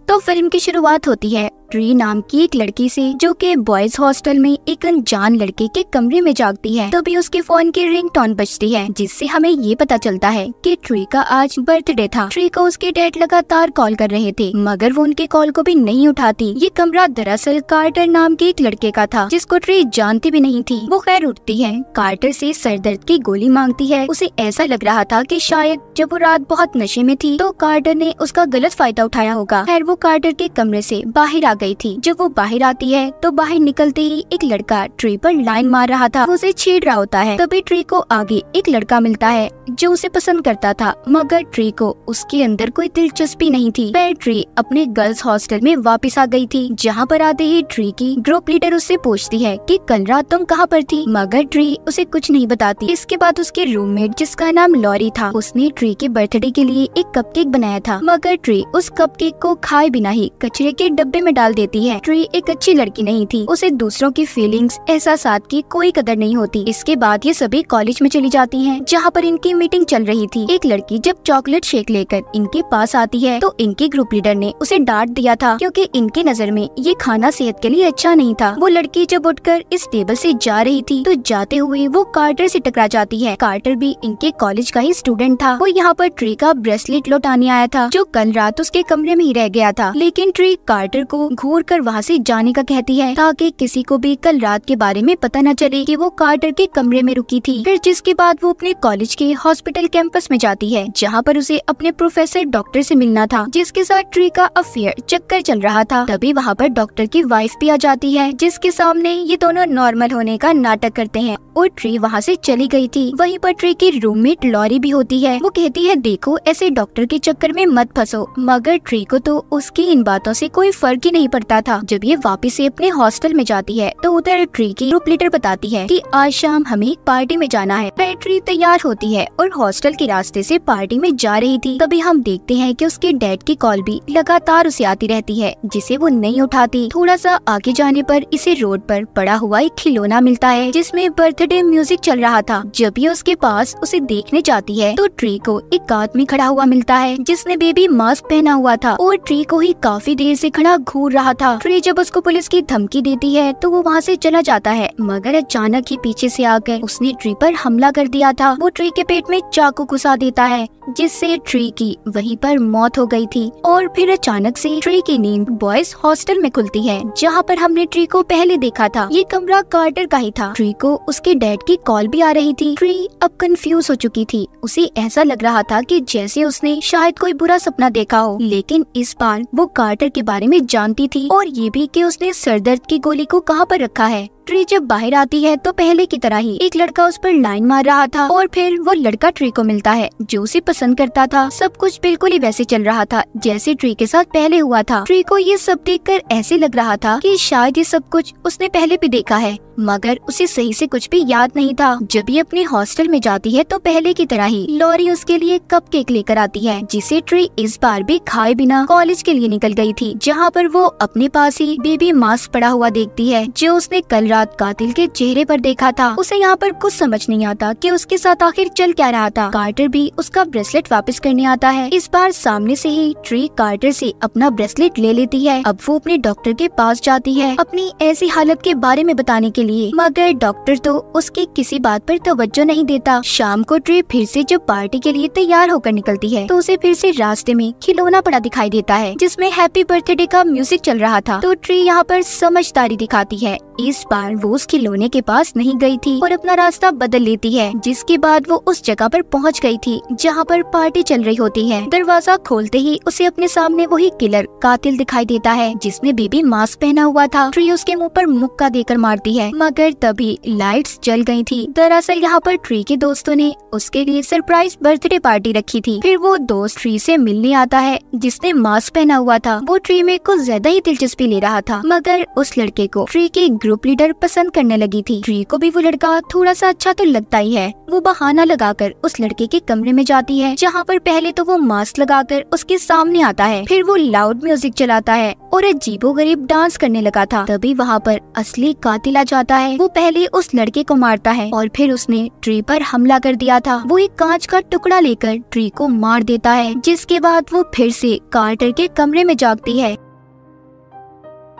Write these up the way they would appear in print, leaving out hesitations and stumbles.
तो फिल्म की शुरुआत होती है ट्री नाम की एक लड़की से, जो कि बॉयज हॉस्टल में एक अनजान लड़के के कमरे में जागती है। तभी उसके फोन की रिंगटोन बजती है, जिससे हमें ये पता चलता है कि ट्री का आज बर्थडे था। ट्री को उसके डैड लगातार कॉल कर रहे थे, मगर वो उनके कॉल को भी नहीं उठाती। ये कमरा दरअसल कार्टर नाम के एक लड़के का था, जिसको ट्री जानती भी नहीं थी। वो खैर उठती है, कार्टर से सरदर्द की गोली मांगती है। उसे ऐसा लग रहा था कि शायद जब वो रात बहुत नशे में थी तो कार्टर ने उसका गलत फायदा उठाया होगा। खैर वो कार्टर के कमरे से बाहर आ गई थी। जब वो बाहर आती है तो बाहर निकलते ही एक लड़का ट्री पर लाइन मार रहा था, उसे छेड़ रहा होता है। तभी ट्री को आगे एक लड़का मिलता है जो उसे पसंद करता था, मगर ट्री को उसके अंदर कोई दिलचस्पी नहीं थी। फिर ट्री अपने गर्ल्स हॉस्टल में वापस आ गई थी, जहाँ पर आते ही ट्री की ग्रुप लीडर उससे पूछती है कि कल रात तुम कहाँ पर थी, मगर ट्री उसे कुछ नहीं बताती। इसके बाद उसके रूममेट, जिसका नाम लॉरी था, उसने ट्री के बर्थडे के लिए एक कपकेक बनाया था, मगर ट्री उस कपकेक को खाए बिना ही कचरे के डब्बे में डाल देती है। ट्री एक अच्छी लड़की नहीं थी, उसे दूसरों की फीलिंग्स, एहसासात की कोई कदर नहीं होती। इसके बाद ये सभी कॉलेज में चली जाती हैं, जहाँ पर इनकी मीटिंग चल रही थी। एक लड़की जब चॉकलेट शेक लेकर इनके पास आती है तो इनके ग्रुप लीडर ने उसे डांट दिया था, क्योंकि इनके नजर में ये खाना सेहत के लिए अच्छा नहीं था। वो लड़की जब उठकर इस टेबल से जा रही थी तो जाते हुए वो कार्टर से टकरा जाती है। कार्टर भी इनके कॉलेज का ही स्टूडेंट था। वो यहाँ पर ट्री का ब्रेसलेट लौटाने आया था, जो कल रात उसके कमरे में ही रह गया था। लेकिन ट्री कार्टर को घूर कर वहाँ से जाने का कहती है, ताकि किसी को भी कल रात के बारे में पता न चले कि वो कार्टर के कमरे में रुकी थी। फिर जिसके बाद वो अपने कॉलेज के हॉस्पिटल कैंपस में जाती है, जहाँ पर उसे अपने प्रोफेसर डॉक्टर से मिलना था, जिसके साथ ट्री का अफेयर चक्कर चल रहा था। तभी वहाँ पर डॉक्टर की वाइफ भी आ जाती है, जिसके सामने ये दोनों नॉर्मल होने का नाटक करते हैं और ट्री वहाँ से चली गई थी। वहीं पर ट्री की रूममेट लॉरी भी होती है। वो कहती है, देखो ऐसे डॉक्टर के चक्कर में मत फंसो, मगर ट्री को तो उसकी इन बातों से कोई फर्क ही नहीं पड़ता था। जब ये वापस से अपने हॉस्टल में जाती है तो उधर ट्री की ग्रुप लीडर बताती है कि आज शाम हमें एक पार्टी में जाना है। फिर ट्री तैयार होती है और हॉस्टल के रास्ते से पार्टी में जा रही थी। तभी हम देखते हैं कि उसके डैड की कॉल भी लगातार उसे आती रहती है, जिसे वो नहीं उठाती। थोड़ा सा आगे जाने पर इसे रोड पर पड़ा हुआ एक खिलौना मिलता है, जिसमें बर्थडे म्यूजिक चल रहा था। जब ये उसके पास उसे देखने जाती है तो ट्री को एक आदमी खड़ा हुआ मिलता है, जिसने बेबी मास्क पहना हुआ था और ट्री को ही काफी देर से खड़ा घूर रहा था। ट्री जब उसको पुलिस की धमकी देती है तो वो वहाँ से चला जाता है, मगर अचानक ही पीछे से आकर उसने ट्री पर हमला कर दिया था। वो ट्री के पेट में चाकू घुसा देता है, जिससे ट्री की वहीं पर मौत हो गई थी। और फिर अचानक से ट्री की नींद बॉयज हॉस्टल में खुलती है, जहाँ पर हमने ट्री को पहले देखा था। ये कमरा कार्टर का ही था। ट्री को उसके डैड की कॉल भी आ रही थी। ट्री अब कंफ्यूज हो चुकी थी। उसे ऐसा लग रहा था कि जैसे उसने शायद कोई बुरा सपना देखा हो, लेकिन इस बार वो कार्टर के बारे में जानती थी, और ये भी कि उसने सरदर्द की गोली को कहाँ पर रखा है। ट्री जब बाहर आती है तो पहले की तरह ही एक लड़का उस पर लाइन मार रहा था, और फिर वो लड़का ट्री को मिलता है जो उसे पसंद करता था। सब कुछ बिल्कुल ही वैसे चल रहा था जैसे ट्री के साथ पहले हुआ था। ट्री को ये सब देखकर ऐसे लग रहा था कि शायद ये सब कुछ उसने पहले भी देखा है, मगर उसे सही से कुछ भी याद नहीं था। जब ये अपने हॉस्टल में जाती है तो पहले की तरह ही लॉरी उसके लिए कपकेक लेकर आती है, जिसे ट्री इस बार भी खाए बिना कॉलेज के लिए निकल गई थी, जहाँ पर वो अपने पास ही बेबी मास्क पड़ा हुआ देखती है, जो उसने कल रात कातिल के चेहरे पर देखा था। उसे यहाँ पर कुछ समझ नहीं आता कि उसके साथ आखिर चल क्या रहा था। कार्टर भी उसका ब्रेसलेट वापस करने आता है। इस बार सामने से ही ट्री कार्टर से अपना ब्रेसलेट ले लेती है। अब वो अपने डॉक्टर के पास जाती है अपनी ऐसी हालत के बारे में बताने के लिए, मगर डॉक्टर तो उसकी किसी बात पर तवज्जो नहीं देता। शाम को ट्री फिर से जब पार्टी के लिए तैयार होकर निकलती है तो उसे फिर से रास्ते में खिलौना पड़ा दिखाई देता है, जिसमें हैप्पी बर्थडे का म्यूजिक चल रहा था। तो ट्री यहाँ पर समझदारी दिखाती है। इस बार वो उस खिलौने के पास नहीं गई थी और अपना रास्ता बदल लेती है, जिसके बाद वो उस जगह पर पहुंच गई थी जहां पर पार्टी चल रही होती है। दरवाजा खोलते ही उसे अपने सामने वही किलर कातिल दिखाई देता है, जिसने बेबी मास्क पहना हुआ था। ट्री उसके मुंह पर मुक्का देकर मारती है, मगर तभी लाइट्स जल गई थी। दरअसल यहाँ पर ट्री के दोस्तों ने उसके लिए सरप्राइज बर्थडे पार्टी रखी थी। फिर वो दोस्त ट्री से मिलने आता है जिसने मास्क पहना हुआ था। वो ट्री में कुछ ज्यादा ही दिलचस्पी ले रहा था, मगर उस लड़के को ट्री के ग्रुप लीडर पसंद करने लगी थी। ट्री को भी वो लड़का थोड़ा सा अच्छा तो लगता ही है। वो बहाना लगाकर उस लड़के के कमरे में जाती है, जहाँ पर पहले तो वो मास्क लगाकर उसके सामने आता है, फिर वो लाउड म्यूजिक चलाता है और अजीबोगरीब डांस करने लगा था। तभी वहाँ पर असली कातिल आ जाता है। वो पहले उस लड़के को मारता है और फिर उसने ट्री पर हमला कर दिया था। वो एक कांच का टुकड़ा लेकर ट्री को मार देता है, जिसके बाद वो फिर से कार्टर के कमरे में जागती है।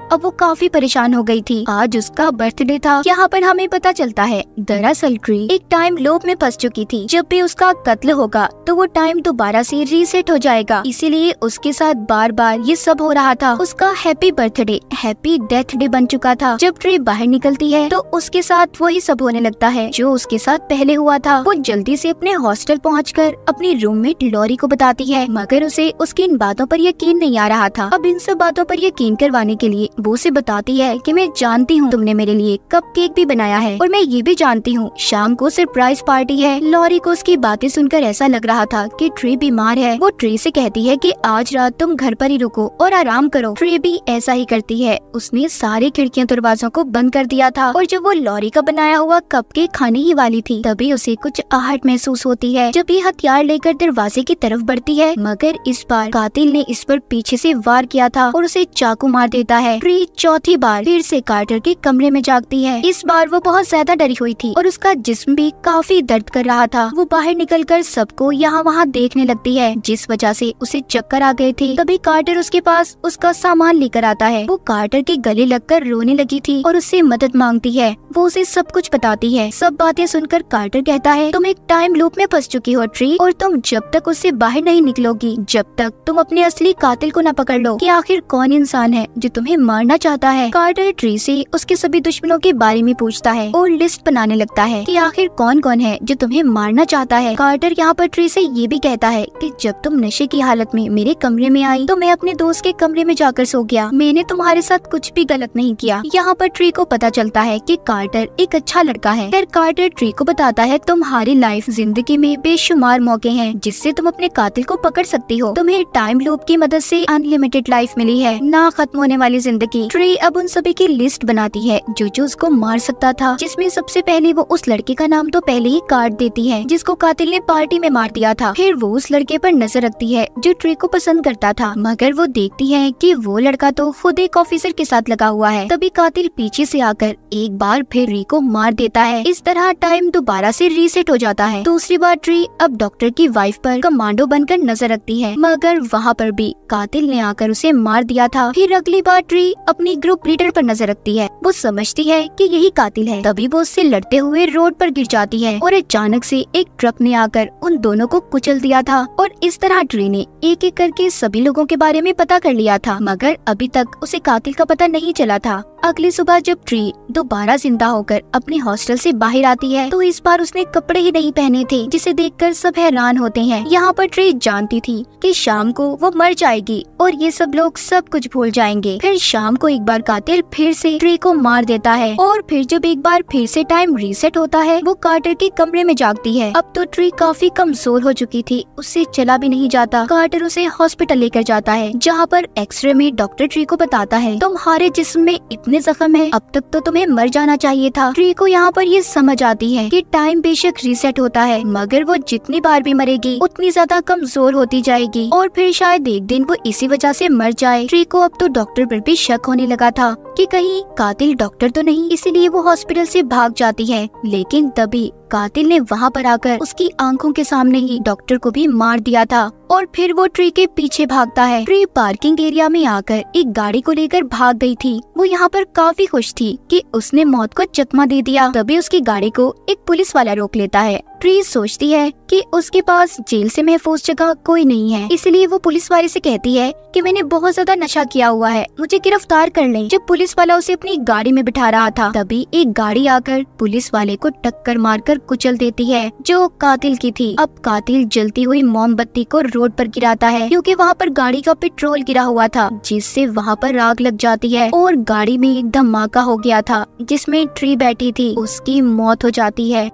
अब वो काफी परेशान हो गई थी। आज उसका बर्थडे था। यहाँ पर हमें पता चलता है दरअसल ट्री एक टाइम लूप में फंस चुकी थी। जब भी उसका कत्ल होगा तो वो टाइम दोबारा से रीसेट हो जाएगा, इसीलिए उसके साथ बार बार ये सब हो रहा था। उसका happy birthday happy death day बन चुका था। जब ट्री बाहर निकलती है तो उसके साथ वही सब होने लगता है जो उसके साथ पहले हुआ था। वो जल्दी से अपने हॉस्टल पहुँचकर अपनी रूममेट लॉरी को बताती है, मगर उसे उसकी इन बातों पर यकीन नहीं आ रहा था। अब इन सब बातों पर यकीन करवाने के लिए वो उसे बताती है कि मैं जानती हूँ तुमने मेरे लिए कपकेक भी बनाया है और मैं ये भी जानती हूँ शाम को सरप्राइज पार्टी है। लॉरी को उसकी बातें सुनकर ऐसा लग रहा था कि ट्री बीमार है। वो ट्री से कहती है कि आज रात तुम घर पर ही रुको और आराम करो। ट्री भी ऐसा ही करती है। उसने सारी खिड़कियां दरवाजों को बंद कर दिया था और जब वो लॉरी का बनाया हुआ कपकेक खाने ही वाली थी तभी उसे कुछ आहट महसूस होती है। जब ये हथियार लेकर दरवाजे की तरफ बढ़ती है, मगर इस बार कातिल ने इस पर पीछे से वार किया था और उसे चाकू मार देता है। ट्री चौथी बार फिर से कार्टर के कमरे में जागती है। इस बार वो बहुत ज्यादा डरी हुई थी और उसका जिस्म भी काफी दर्द कर रहा था। वो बाहर निकलकर सबको यहाँ वहाँ देखने लगती है, जिस वजह से उसे चक्कर आ गए थे। तभी कार्टर उसके पास उसका सामान लेकर आता है। वो कार्टर के गले लगकर रोने लगी थी और उससे मदद मांगती है। वो उसे सब कुछ बताती है। सब बातें सुनकर कार्टर कहता है, तुम एक टाइम लूप में फंस चुकी हो ट्री, और तुम जब तक उससे बाहर नहीं निकलोगी, जब तक तुम अपने असली कातिल को न पकड़ लो कि आखिर कौन इंसान है जो तुम्हें मारना चाहता है। कार्टर ट्री से उसके सभी दुश्मनों के बारे में पूछता है और लिस्ट बनाने लगता है कि आखिर कौन कौन है जो तुम्हें मारना चाहता है। कार्टर यहाँ पर ट्री से ये भी कहता है कि जब तुम नशे की हालत में मेरे कमरे में आई तो मैं अपने दोस्त के कमरे में जाकर सो गया। मैंने तुम्हारे साथ कुछ भी गलत नहीं किया। यहाँ पर ट्री को पता चलता है कि कार्टर एक अच्छा लड़का है। फिर कार्टर ट्री को बताता है, तुम्हारी लाइफ जिंदगी में बेशुमार मौके हैं जिससे तुम अपने कातिल को पकड़ सकती हो। तुम्हें टाइम लूप की मदद से अनलिमिटेड लाइफ मिली है, ना खत्म होने वाली जिंदगी। ट्री अब उन सभी की लिस्ट बनाती है जो उसको मार सकता था, जिसमें सबसे पहले वो उस लड़के का नाम तो पहले ही काट देती है जिसको कातिल ने पार्टी में मार दिया था। फिर वो उस लड़के पर नजर रखती है जो ट्री को पसंद करता था, मगर वो देखती है कि वो लड़का तो खुद एक ऑफिसर के साथ लगा हुआ है। तभी कातिल पीछे से आकर एक बार फिर ट्री को मार देता है। इस तरह टाइम दोबारा से रीसेट हो जाता है। दूसरी बार ट्री अब डॉक्टर की वाइफ पर कमांडो बनकर नजर रखती है, मगर वहाँ पर भी कातिल ने आकर उसे मार दिया था। फिर अगली बार ट्री अपनी ग्रुप लीडर पर नजर रखती है। वो समझती है कि यही कातिल है। तभी वो उससे लड़ते हुए रोड पर गिर जाती है और अचानक से एक ट्रक ने आकर उन दोनों को कुचल दिया था। और इस तरह ट्री ने एक एक करके सभी लोगों के बारे में पता कर लिया था, मगर अभी तक उसे कातिल का पता नहीं चला था। अगली सुबह जब ट्री दोबारा जिंदा होकर अपने हॉस्टल से बाहर आती है तो इस बार उसने कपड़े ही नहीं पहने थे, जिसे देखकर सब हैरान होते हैं। यहाँ पर ट्री जानती थी कि शाम को वो मर जाएगी और ये सब लोग सब कुछ भूल जाएंगे। फिर शाम को एक बार कातिल फिर से ट्री को मार देता है और फिर जब एक बार फिर से टाइम रीसेट होता है वो कार्टर के कमरे में जागती है। अब तो ट्री काफी कमजोर हो चुकी थी, उससे चला भी नहीं जाता। कार्टर उसे हॉस्पिटल लेकर जाता है, जहाँ पर एक्सरे में डॉक्टर ट्री को बताता है, तुम्हारे जिस्म में इतने जख्म है, अब तक तो तुम्हें मर जाना चाहिए था। ट्री को यहाँ पर ये समझ आती है कि टाइम बेशक रीसेट होता है, मगर वो जितनी बार भी मरेगी उतनी ज्यादा कमजोर होती जाएगी और फिर शायद एक दिन वो इसी वजह से मर जाए। ट्री को अब तो डॉक्टर पर भी शक होने लगा था कि कहीं कातिल डॉक्टर तो नहीं, इसीलिए वो हॉस्पिटल से भाग जाती है। लेकिन तभी कातिल ने वहाँ पर आकर उसकी आंखों के सामने ही डॉक्टर को भी मार दिया था और फिर वो ट्री के पीछे भागता है। ट्री पार्किंग एरिया में आकर एक गाड़ी को लेकर भाग गई थी। वो यहाँ पर काफी खुश थी कि उसने मौत को चकमा दे दिया। तभी उसकी गाड़ी को एक पुलिस वाला रोक लेता है। ट्री सोचती है कि उसके पास जेल से महफूज जगह कोई नहीं है, इसलिए वो पुलिस वाले से कहती है कि मैंने बहुत ज्यादा नशा किया हुआ है, मुझे गिरफ्तार कर लें। जब पुलिस वाला उसे अपनी गाड़ी में बिठा रहा था तभी एक गाड़ी आकर पुलिस वाले को टक्कर मारकर कुचल देती है, जो कातिल की थी। अब कातिल जलती हुई मोमबत्ती को रोड पर गिराता है क्योंकि वहाँ पर गाड़ी का पेट्रोल गिरा हुआ था, जिससे वहाँ पर आग लग जाती है और गाड़ी में एक धमाका हो गया था जिसमें ट्री बैठी थी, उसकी मौत हो जाती है।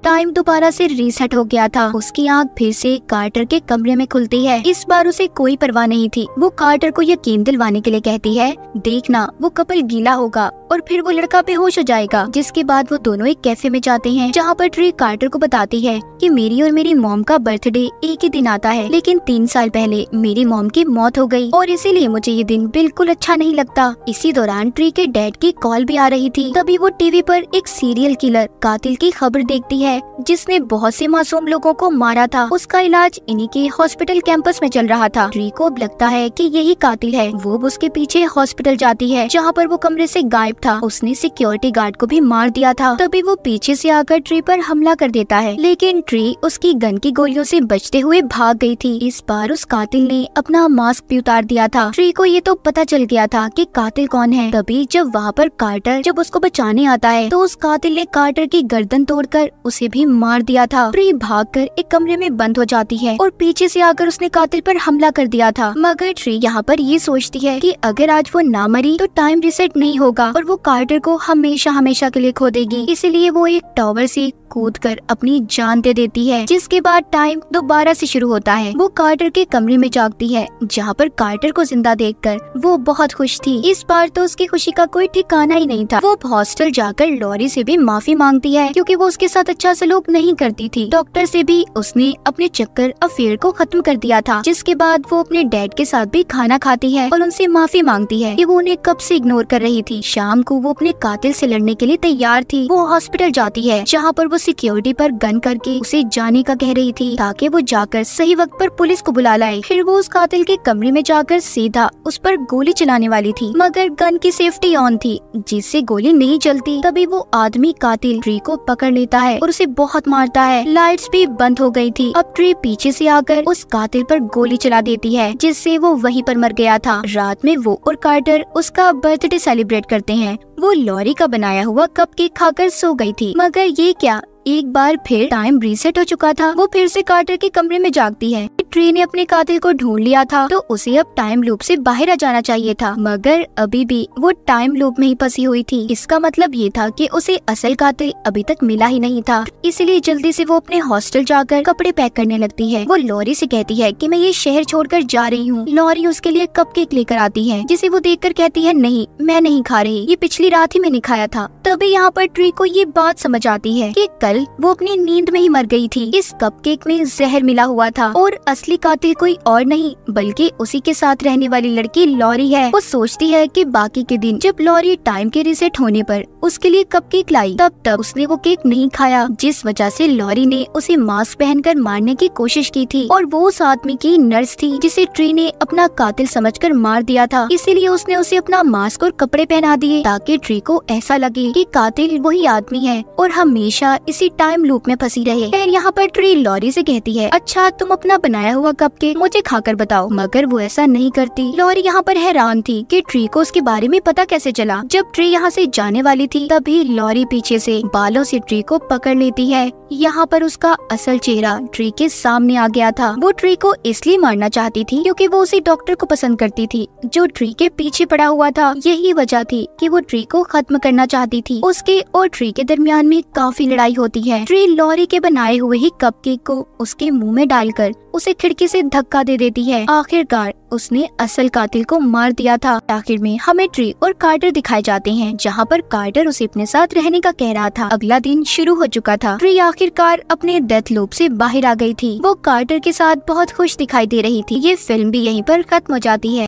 टाइम दोबारा से रीसेट हो गया था। उसकी आँख फिर से कार्टर के कमरे में खुलती है। इस बार उसे कोई परवाह नहीं थी। वो कार्टर को यकीन दिलवाने के लिए कहती है, देखना वो कपल गीला होगा और फिर वो लड़का बेहोश हो जाएगा। जिसके बाद वो दोनों एक कैफे में जाते हैं, जहाँ पर ट्री कार्टर को बताती है कि मेरी और मेरी मॉम का बर्थडे एक ही दिन आता है, लेकिन 3 साल पहले मेरी मॉम की मौत हो गई और इसीलिए मुझे ये दिन बिल्कुल अच्छा नहीं लगता। इसी दौरान ट्री के डैड की कॉल भी आ रही थी। तभी वो टीवी पर एक सीरियल किलर कातिल की खबर देखती है, जिसने बहुत से मासूम लोगों को मारा था। उसका इलाज इन्हीं के हॉस्पिटल कैंपस में चल रहा था। ट्री को अब लगता है कि यही कातिल है। वो उसके पीछे हॉस्पिटल जाती है, जहाँ पर वो कमरे से गायब था। उसने सिक्योरिटी गार्ड को भी मार दिया था। तभी वो पीछे से आकर ट्री पर हमला कर देता है, लेकिन ट्री उसकी गन की गोलियों से बचते हुए भाग गई थी। इस बार उस कातिल ने अपना मास्क भी उतार दिया था। ट्री को ये तो पता चल गया था कि कातिल कौन है। तभी जब वहाँ पर कार्टर जब उसको बचाने आता है, तो उस कातिल ने कार्टर की गर्दन तोड़कर उसे भी मार दिया था। ट्री भागकर एक कमरे में बंद हो जाती है और पीछे से आकर उसने कातिल पर हमला कर दिया था। मगर ट्री यहाँ पर ये सोचती है कि अगर आज वो ना मरी तो टाइम रिसेट नहीं होगा और वो कार्टर को हमेशा हमेशा के लिए खो देगी। इसलिए वो एक टावर से कूदकर अपनी जान दे देती है। जिसके बाद टाइम दोबारा से शुरू होता है। वो कार्टर के कमरे में जागती है, जहाँ पर कार्टर को जिंदा देखकर वो बहुत खुश थी। इस बार तो उसकी खुशी का कोई ठिकाना ही नहीं था। वो हॉस्टल जाकर लॉरी से भी माफी मांगती है, क्योंकि वो उसके साथ अच्छा सलूक नहीं करती थी। डॉक्टर से भी उसने अपने चक्कर अफेयर को खत्म कर दिया था। जिसके बाद वो अपने डैड के साथ भी खाना खाती है और उनसे माफी मांगती है कि वो उन्हें कब से इग्नोर कर रही थी। शाम को वो अपने कातिल से लड़ने के लिए तैयार थी। वो हॉस्पिटल जाती है, जहाँ पर वो सिक्योरिटी पर गन करके उसे जाने का कह रही थी, ताकि वो जाकर सही वक्त पर पुलिस को बुला लाए। फिर वो उस कातिल के कमरे में जाकर सीधा उस पर गोली चलाने वाली थी, मगर गन की सेफ्टी ऑन थी, जिससे गोली नहीं चलती। तभी वो आदमी कातिल ट्री को पकड़ लेता है और उसे बहुत मारता है। लाइट्स भी बंद हो गई थी। अब ट्री पीछे से आकर उस कातिल पर गोली चला देती है, जिससे वो वहीं पर मर गया था। रात में वो और कार्टर उसका बर्थडे सेलिब्रेट करते हैं। वो लॉरी का बनाया हुआ कपकेक खाकर सो गई थी। मगर ये क्या, एक बार फिर टाइम रीसेट हो चुका था। वो फिर से कार्टर के कमरे में जागती है। ट्री ने अपने कातिल को ढूंढ लिया था, तो उसे अब टाइम लूप से बाहर आ जाना चाहिए था, मगर अभी भी वो टाइम लूप में ही फंसी हुई थी। इसका मतलब ये था कि उसे असल कातिल अभी तक मिला ही नहीं था। इसलिए जल्दी से वो अपने हॉस्टल जाकर कपड़े पैक करने लगती है। वो लॉरी से कहती है कि मैं ये शहर छोड़कर जा रही हूँ। लॉरी उसके लिए कपकेक लेकर आती है, जिसे वो देखकर कहती है, नहीं मैं नहीं खा रही, ये पिछली रात ही मैंने खाया था। तभी यहाँ पर ट्री को ये बात समझ आती है कि कल वो अपनी नींद में ही मर गई थी। इस कपकेक में जहर मिला हुआ था और असली कातिल कोई और नहीं बल्कि उसी के साथ रहने वाली लड़की लॉरी है। वो सोचती है कि बाकी के दिन जब लॉरी टाइम के रिसेट होने पर उसके लिए कपकेक लाई, तब तक उसने वो केक नहीं खाया, जिस वजह से लॉरी ने उसे मास्क पहनकर मारने की कोशिश की थी। और वो उस आदमी की नर्स थी, जिसे ट्री ने अपना कातिल समझकर मार दिया था। इसीलिए उसने उसे अपना मास्क और कपड़े पहना दिए, ताकि ट्री को ऐसा लगे कि कातिल वही आदमी है और हमेशा इसी टाइम लूप में फंसी रहे। फिर यहाँ पर ट्री लॉरी से कहती है, अच्छा तुम अपना बनाया हुआ कपकेक मुझे खाकर बताओ, मगर वो ऐसा नहीं करती। लॉरी यहाँ पर हैरान थी कि ट्री को उसके बारे में पता कैसे चला। जब ट्री यहाँ से जाने वाली थी, तभी लॉरी पीछे से बालों से ट्री को पकड़ लेती है। यहाँ पर उसका असल चेहरा ट्री के सामने आ गया था। वो ट्री को इसलिए मारना चाहती थी क्योंकि वो उसी डॉक्टर को पसंद करती थी, जो ट्री के पीछे पड़ा हुआ था। यही वजह थी कि वो ट्री को खत्म करना चाहती थी। उसके और ट्री के दरमियान में काफी लड़ाई होती है। ट्री लॉरी के बनाए हुए ही कपकेक को उसके मुंह में डालकर उसे खिड़की से धक्का दे देती है। आखिरकार उसने असल कातिल को मार दिया था। आखिर में हमें ट्री और कार्टर दिखाए जाते हैं, जहाँ पर कार्टर उसे अपने साथ रहने का कह रहा था। अगला दिन शुरू हो चुका था। ट्री आखिरकार अपने डेथ लूप से बाहर आ गई थी। वो कार्टर के साथ बहुत खुश दिखाई दे रही थी। ये फिल्म भी यहीं पर खत्म हो जाती है।